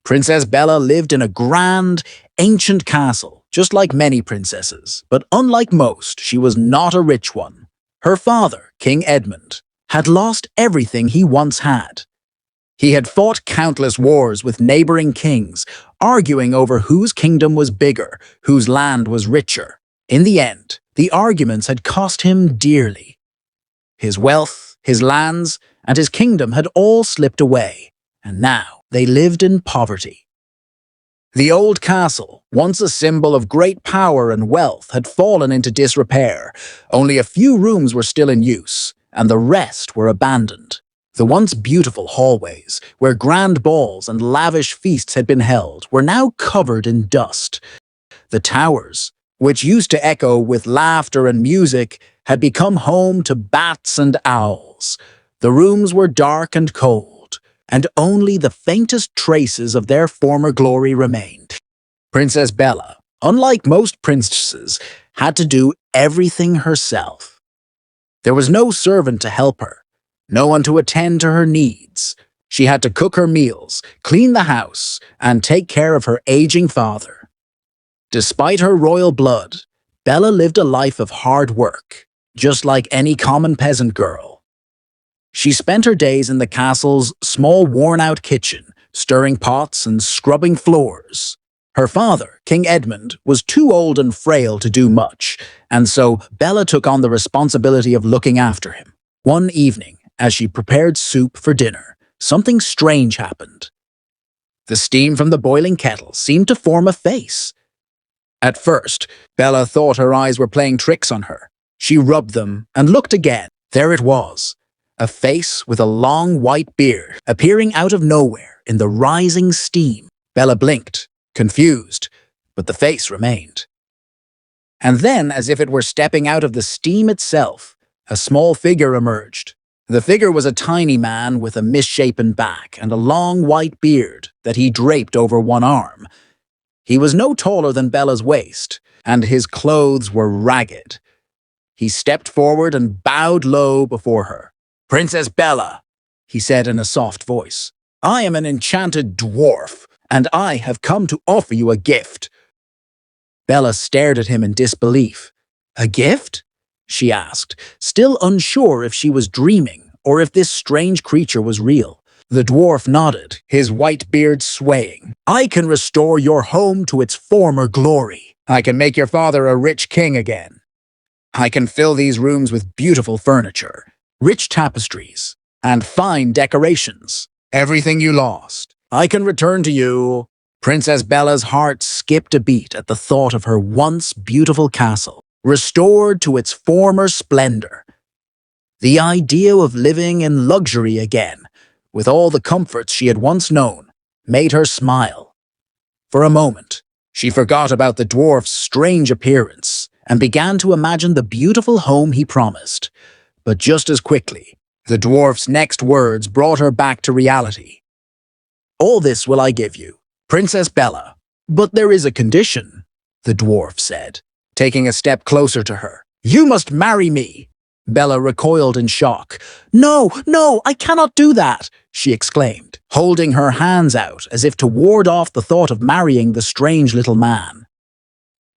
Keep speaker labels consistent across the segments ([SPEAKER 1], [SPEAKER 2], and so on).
[SPEAKER 1] Princess Bella lived in a grand, ancient castle, just like many princesses, but unlike most, she was not a rich one. Her father, King Edmund, had lost everything he once had. He had fought countless wars with neighbouring kings, arguing over whose kingdom was bigger, whose land was richer. In the end, the arguments had cost him dearly. His wealth, his lands, and his kingdom had all slipped away, and now they lived in poverty. The old castle, once a symbol of great power and wealth, had fallen into disrepair. Only a few rooms were still in use, and the rest were abandoned. The once beautiful hallways, where grand balls and lavish feasts had been held, were now covered in dust. The towers, which used to echo with laughter and music, had become home to bats and owls. The rooms were dark and cold, and only the faintest traces of their former glory remained. Princess Bella, unlike most princesses, had to do everything herself. There was no servant to help her, no one to attend to her needs. She had to cook her meals, clean the house, and take care of her aging father. Despite her royal blood, Bella lived a life of hard work, just like any common peasant girl. She spent her days in the castle's small worn-out kitchen, stirring pots and scrubbing floors. Her father, King Edmund, was too old and frail to do much, and so Bella took on the responsibility of looking after him. One evening, as she prepared soup for dinner, something strange happened. The steam from the boiling kettle seemed to form a face. At first, Bella thought her eyes were playing tricks on her. She rubbed them and looked again. There it was, a face with a long white beard appearing out of nowhere in the rising steam. Bella blinked, confused, but the face remained. And then, as if it were stepping out of the steam itself, a small figure emerged. The figure was a tiny man with a misshapen back and a long white beard that he draped over one arm. He was no taller than Bella's waist, and his clothes were ragged. He stepped forward and bowed low before her. "Princess Bella," he said in a soft voice, "I am an enchanted dwarf, and I have come to offer you a gift." Bella stared at him in disbelief. "A gift?" she asked, still unsure if she was dreaming or if this strange creature was real. The dwarf nodded, his white beard swaying. "I can restore your home to its former glory. I can make your father a rich king again. I can fill these rooms with beautiful furniture, rich tapestries, and fine decorations. Everything you lost, I can return to you." Princess Bella's heart skipped a beat at the thought of her once beautiful castle, restored to its former splendor. The idea of living in luxury again, with all the comforts she had once known, made her smile. For a moment, she forgot about the dwarf's strange appearance and began to imagine the beautiful home he promised. But just as quickly, the dwarf's next words brought her back to reality. "All this will I give you, Princess Bella, but there is a condition," the dwarf said, taking a step closer to her. "You must marry me." Bella recoiled in shock. "No, no, I cannot do that," she exclaimed, holding her hands out as if to ward off the thought of marrying the strange little man.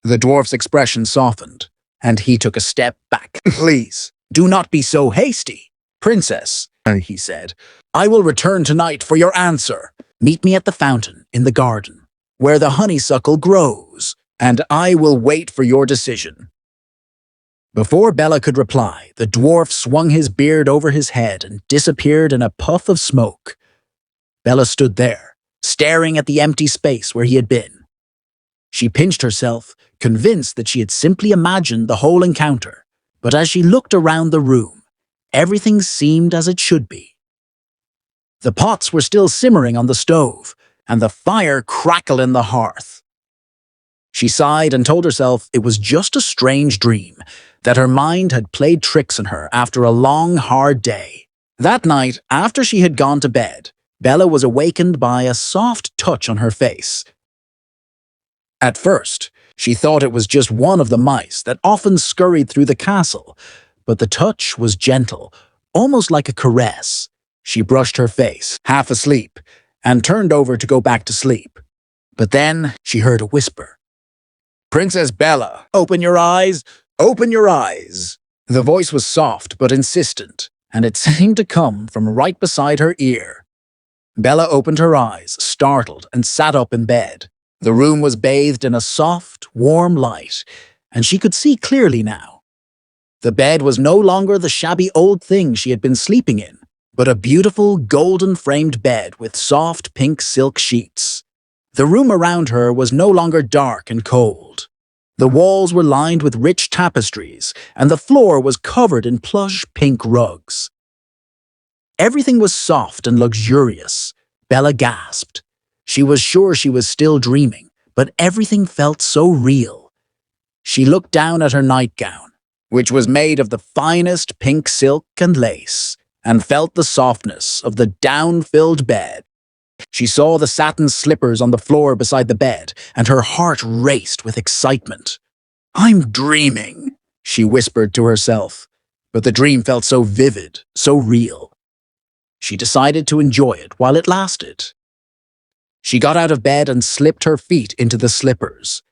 [SPEAKER 1] The dwarf's expression softened, and he took a step back. "Please, do not be so hasty, Princess," he said. "I will return tonight for your answer. Meet me at the fountain in the garden, where the honeysuckle grows, and I will wait for your decision." Before Bella could reply, the dwarf swung his beard over his head and disappeared in a puff of smoke. Bella stood there, staring at the empty space where he had been. She pinched herself, convinced that she had simply imagined the whole encounter, but as she looked around the room, everything seemed as it should be. The pots were still simmering on the stove, and the fire crackled in the hearth. She sighed and told herself it was just a strange dream, that her mind had played tricks on her after a long, hard day. That night, after she had gone to bed, Bella was awakened by a soft touch on her face. At first, she thought it was just one of the mice that often scurried through the castle, but the touch was gentle, almost like a caress. She brushed her face, half asleep, and turned over to go back to sleep. But then she heard a whisper. "Princess Bella, open your eyes! Open your eyes!" The voice was soft but insistent, and it seemed to come from right beside her ear. Bella opened her eyes, startled, and sat up in bed. The room was bathed in a soft, warm light, and she could see clearly now. The bed was no longer the shabby old thing she had been sleeping in, but a beautiful, golden-framed bed with soft pink silk sheets. The room around her was no longer dark and cold. The walls were lined with rich tapestries, and the floor was covered in plush pink rugs. Everything was soft and luxurious. Bella gasped. She was sure she was still dreaming, but everything felt so real. She looked down at her nightgown, which was made of the finest pink silk and lace, and felt the softness of the down-filled bed. She saw the satin slippers on the floor beside the bed, and her heart raced with excitement. "I'm dreaming," she whispered to herself, but the dream felt so vivid, so real. She decided to enjoy it while it lasted. She got out of bed and slipped her feet into the slippers.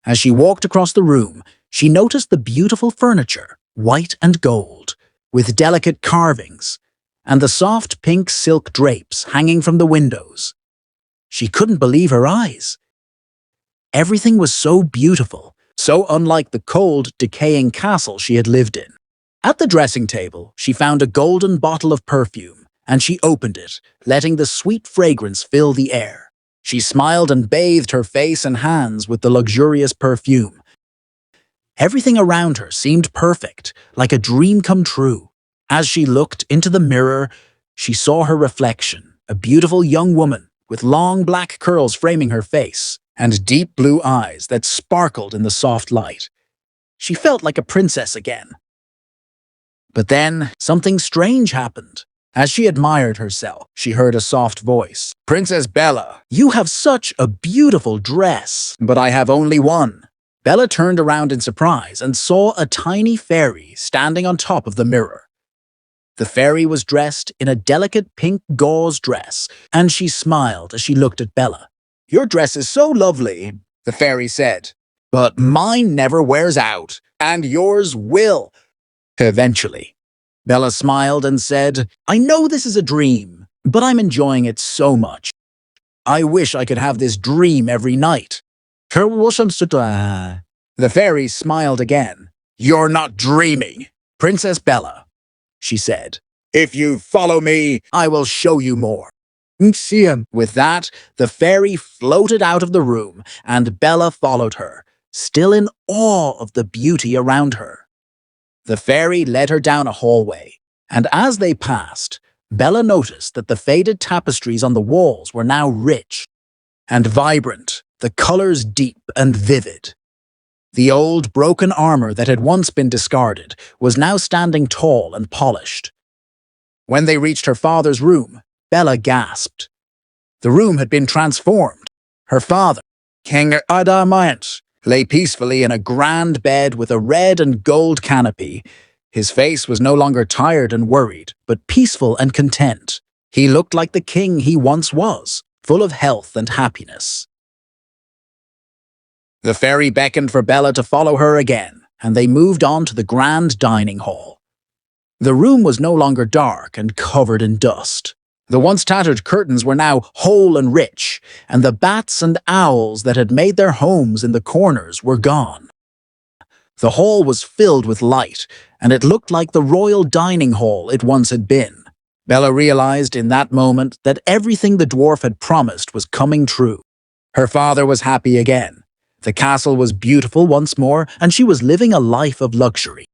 [SPEAKER 1] As she walked across the room, she noticed the beautiful furniture, white and gold, with delicate carvings, and the soft pink silk drapes hanging from the windows. She couldn't believe her eyes. Everything was so beautiful, so unlike the cold, decaying castle she had lived in. At the dressing table, she found a golden bottle of perfume, and she opened it, letting the sweet fragrance fill the air. She smiled and bathed her face and hands with the luxurious perfume. Everything around her seemed perfect, like a dream come true. As she looked into the mirror, she saw her reflection, a beautiful young woman with long black curls framing her face and deep blue eyes that sparkled in the soft light. She felt like a princess again. But then something strange happened. As she admired herself, she heard a soft voice. "Princess Bella, you have such a beautiful dress, but I have only one." Bella turned around in surprise and saw a tiny fairy standing on top of the mirror. The fairy was dressed in a delicate pink gauze dress, and she smiled as she looked at Bella. "Your dress is so lovely," the fairy said, "but mine never wears out, and yours will, eventually." Bella smiled and said, "I know this is a dream, but I'm enjoying it so much. I wish I could have this dream every night." The fairy smiled again. "You're not dreaming, Princess Bella," she said. "If you follow me, I will show you more." With that, the fairy floated out of the room, and Bella followed her, still in awe of the beauty around her. The fairy led her down a hallway, and as they passed, Bella noticed that the faded tapestries on the walls were now rich and vibrant, the colors deep and vivid. The old, broken armor that had once been discarded was now standing tall and polished. When they reached her father's room, Bella gasped. The room had been transformed. Her father, King Adamant, lay peacefully in a grand bed with a red and gold canopy. His face was no longer tired and worried, but peaceful and content. He looked like the king he once was, full of health and happiness. The fairy beckoned for Bella to follow her again, and they moved on to the grand dining hall. The room was no longer dark and covered in dust. The once tattered curtains were now whole and rich, and the bats and owls that had made their homes in the corners were gone. The hall was filled with light, and it looked like the royal dining hall it once had been. Bella realized in that moment that everything the dwarf had promised was coming true. Her father was happy again. The castle was beautiful once more, and she was living a life of luxury.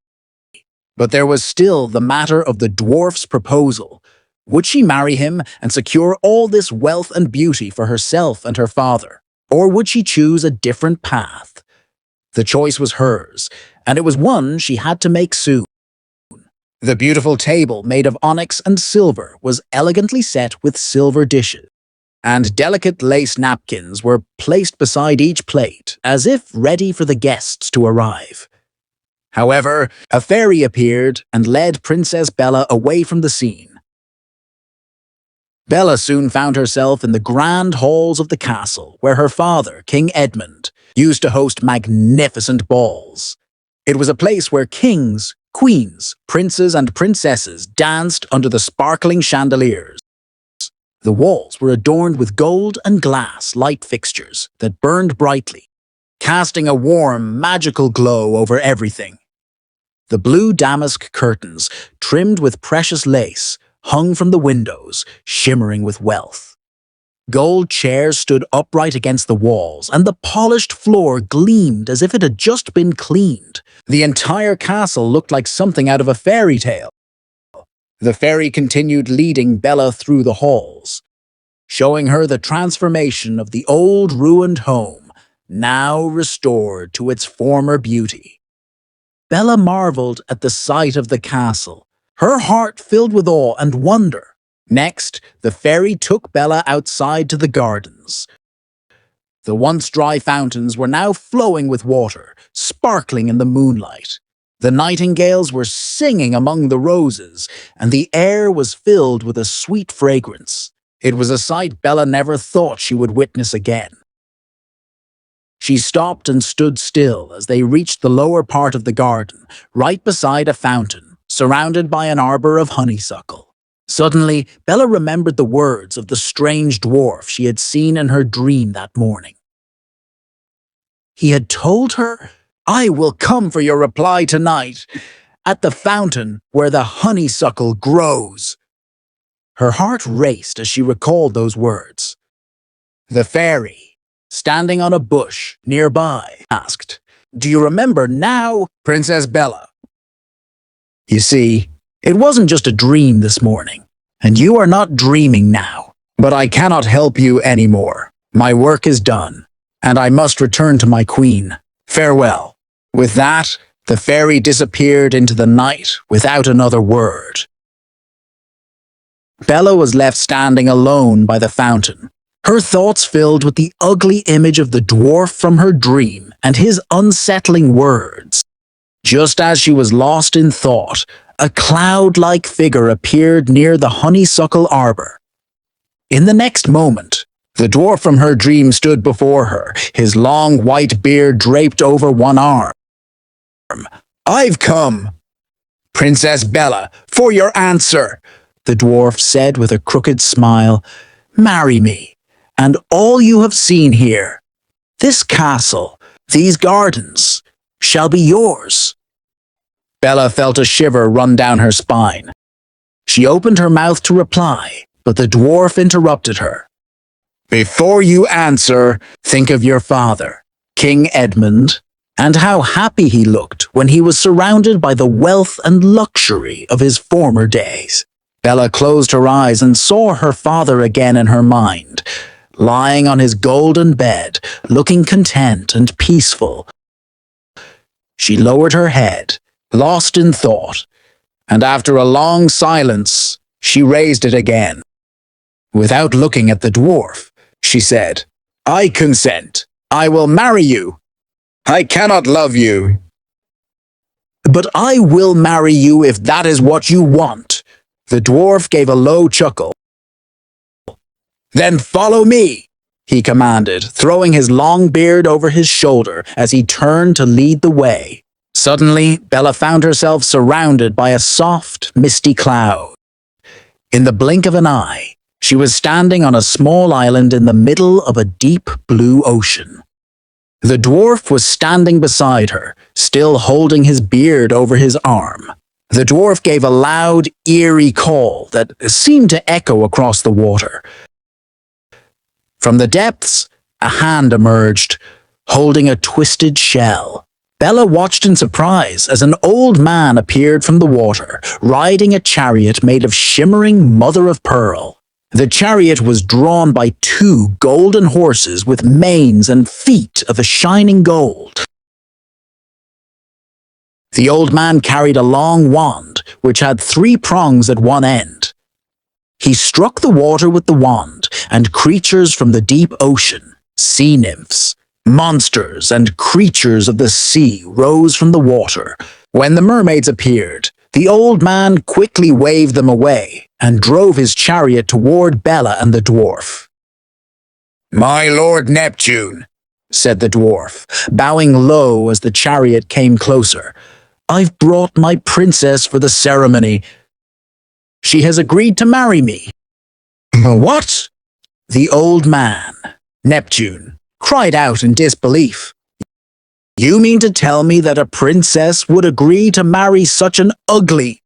[SPEAKER 1] But there was still the matter of the dwarf's proposal. Would she marry him and secure all this wealth and beauty for herself and her father? Or would she choose a different path? The choice was hers, and it was one she had to make soon. The beautiful table made of onyx and silver was elegantly set with silver dishes, and delicate lace napkins were placed beside each plate, as if ready for the guests to arrive. However, a fairy appeared and led Princess Bella away from the scene. Bella soon found herself in the grand halls of the castle, where her father, King Edmund, used to host magnificent balls. It was a place where kings, queens, princes, and princesses danced under the sparkling chandeliers. The walls were adorned with gold and glass light fixtures that burned brightly, casting a warm, magical glow over everything. The blue damask curtains, trimmed with precious lace, hung from the windows, shimmering with wealth. Gold chairs stood upright against the walls, and the polished floor gleamed as if it had just been cleaned. The entire castle looked like something out of a fairy tale. The fairy continued leading Bella through the halls, showing her the transformation of the old ruined home, now restored to its former beauty. Bella marveled at the sight of the castle, her heart filled with awe and wonder. Next, the fairy took Bella outside to the gardens. The once dry fountains were now flowing with water, sparkling in the moonlight. The nightingales were singing among the roses, and the air was filled with a sweet fragrance. It was a sight Bella never thought she would witness again. She stopped and stood still as they reached the lower part of the garden, right beside a fountain, surrounded by an arbor of honeysuckle. Suddenly, Bella remembered the words of the strange dwarf she had seen in her dream that morning. He had told her, "I will come for your reply tonight, at the fountain where the honeysuckle grows." Her heart raced as she recalled those words. The fairy, standing on a bush nearby, asked, "Do you remember now, Princess Bella?" You see, it wasn't just a dream this morning, and you are not dreaming now. But I cannot help you anymore. My work is done, and I must return to my queen. Farewell. With that, the fairy disappeared into the night without another word. Bella was left standing alone by the fountain, her thoughts filled with the ugly image of the dwarf from her dream and his unsettling words. Just as she was lost in thought, a cloud-like figure appeared near the honeysuckle arbor. In the next moment, the dwarf from her dream stood before her, his long white beard draped over one arm. "I've come, Princess Bella, for your answer," the dwarf said with a crooked smile. "Marry me, and all you have seen here, this castle, these gardens, shall be yours." Bella felt a shiver run down her spine. She opened her mouth to reply, but the dwarf interrupted her. "Before you answer, think of your father, King Edmund, and how happy he looked when he was surrounded by the wealth and luxury of his former days." Bella closed her eyes and saw her father again in her mind, lying on his golden bed, looking content and peaceful. She lowered her head, lost in thought, and after a long silence, she raised it again. Without looking at the dwarf, she said, "I consent. I will marry you. I cannot love you, but I will marry you if that is what you want." The dwarf gave a low chuckle. "Then follow me," he commanded, throwing his long beard over his shoulder as he turned to lead the way. Suddenly, Bella found herself surrounded by a soft, misty cloud. In the blink of an eye, she was standing on a small island in the middle of a deep blue ocean. The dwarf was standing beside her, still holding his beard over his arm. The dwarf gave a loud, eerie call that seemed to echo across the water. From the depths, a hand emerged, holding a twisted shell. Bella watched in surprise as an old man appeared from the water, riding a chariot made of shimmering mother-of-pearl. The chariot was drawn by 2 golden horses with manes and feet of a shining gold. The old man carried a long wand, which had 3 prongs at one end. He struck the water with the wand, and creatures from the deep ocean, sea nymphs, monsters and creatures of the sea rose from the water. When the mermaids appeared, The old man quickly waved them away and drove his chariot toward Bella and the dwarf. "My Lord Neptune," said the dwarf, bowing low as the chariot came closer, "I've brought my princess for the ceremony. She has agreed to marry me." "What?" The old man, Neptune, cried out in disbelief. "You mean to tell me that a princess would agree to marry such an ugly,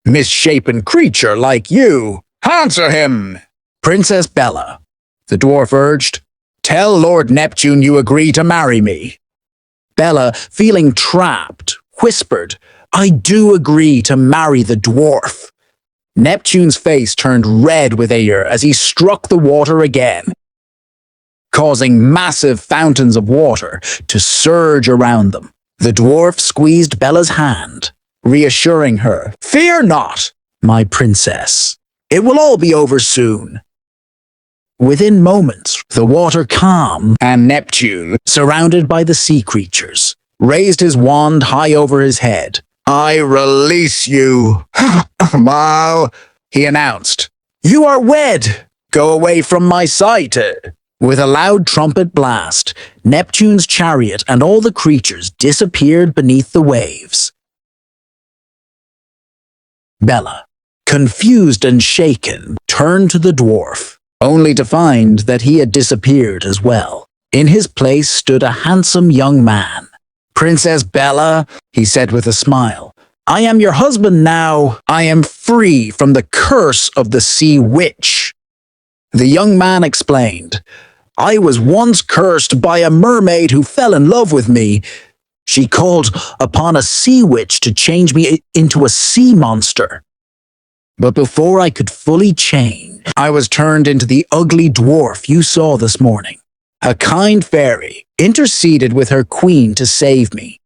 [SPEAKER 1] misshapen creature like you? Answer him!" "Princess Bella," the dwarf urged, "tell Lord Neptune you agree to marry me." Bella, feeling trapped, whispered, "I do agree to marry the dwarf." Neptune's face turned red with anger as he struck the water again, causing massive fountains of water to surge around them. The dwarf squeezed Bella's hand, reassuring her, "Fear not, my princess. It will all be over soon." Within moments, the water calmed, and Neptune, surrounded by the sea creatures, raised his wand high over his head. "I release you." "Wow," he announced. "You are wed. Go away from my sight." With a loud trumpet blast, Neptune's chariot and all the creatures disappeared beneath the waves. Bella, confused and shaken, turned to the dwarf, only to find that he had disappeared as well. In his place stood a handsome young man. "Princess Bella," he said with a smile, "I am your husband now. I am free from the curse of the sea witch." The young man explained, "I was once cursed by a mermaid who fell in love with me. She called upon a sea witch to change me into a sea monster. But before I could fully change, I was turned into the ugly dwarf you saw this morning. A kind fairy interceded with her queen to save me.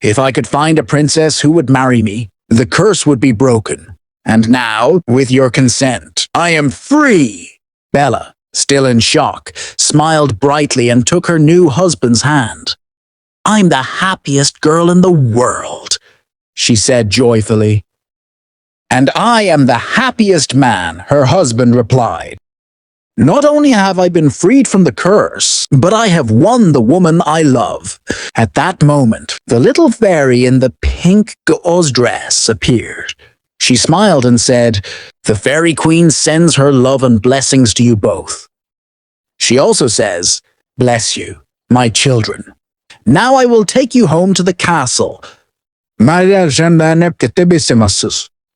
[SPEAKER 1] If I could find a princess who would marry me, the curse would be broken. And now, with your consent, I am free." Bella, still in shock, smiled brightly and took her new husband's hand. "I'm the happiest girl in the world," she said joyfully. "And I am the happiest man," her husband replied. "Not only have I been freed from the curse, but I have won the woman I love." At that moment, the little fairy in the pink gauze dress appeared. She smiled and said, "The fairy queen sends her love and blessings to you both. She also says, 'Bless you, my children. Now I will take you home to the castle.'"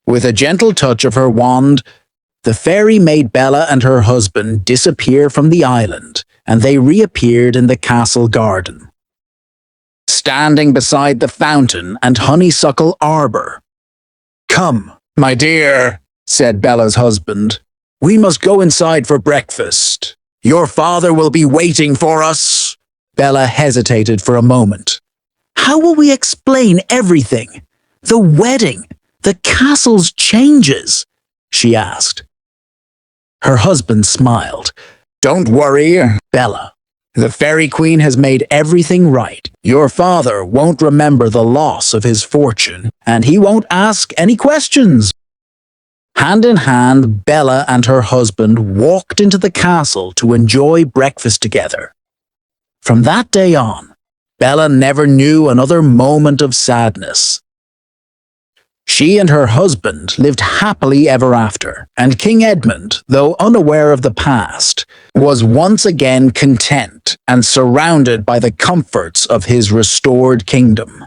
[SPEAKER 1] With a gentle touch of her wand, the fairy made Bella and her husband disappear from the island, and they reappeared in the castle garden, standing beside the fountain and honeysuckle arbor. "Come, my dear," said Bella's husband. "We must go inside for breakfast. Your father will be waiting for us." Bella hesitated for a moment. "How will we explain everything? The wedding, the castle's changes?" she asked. Her husband smiled. "Don't worry, Bella. The fairy queen has made everything right. Your father won't remember the loss of his fortune, and he won't ask any questions." Hand in hand, Bella and her husband walked into the castle to enjoy breakfast together. From that day on, Bella never knew another moment of sadness. She and her husband lived happily ever after, and King Edmund, though unaware of the past, was once again content and surrounded by the comforts of his restored kingdom.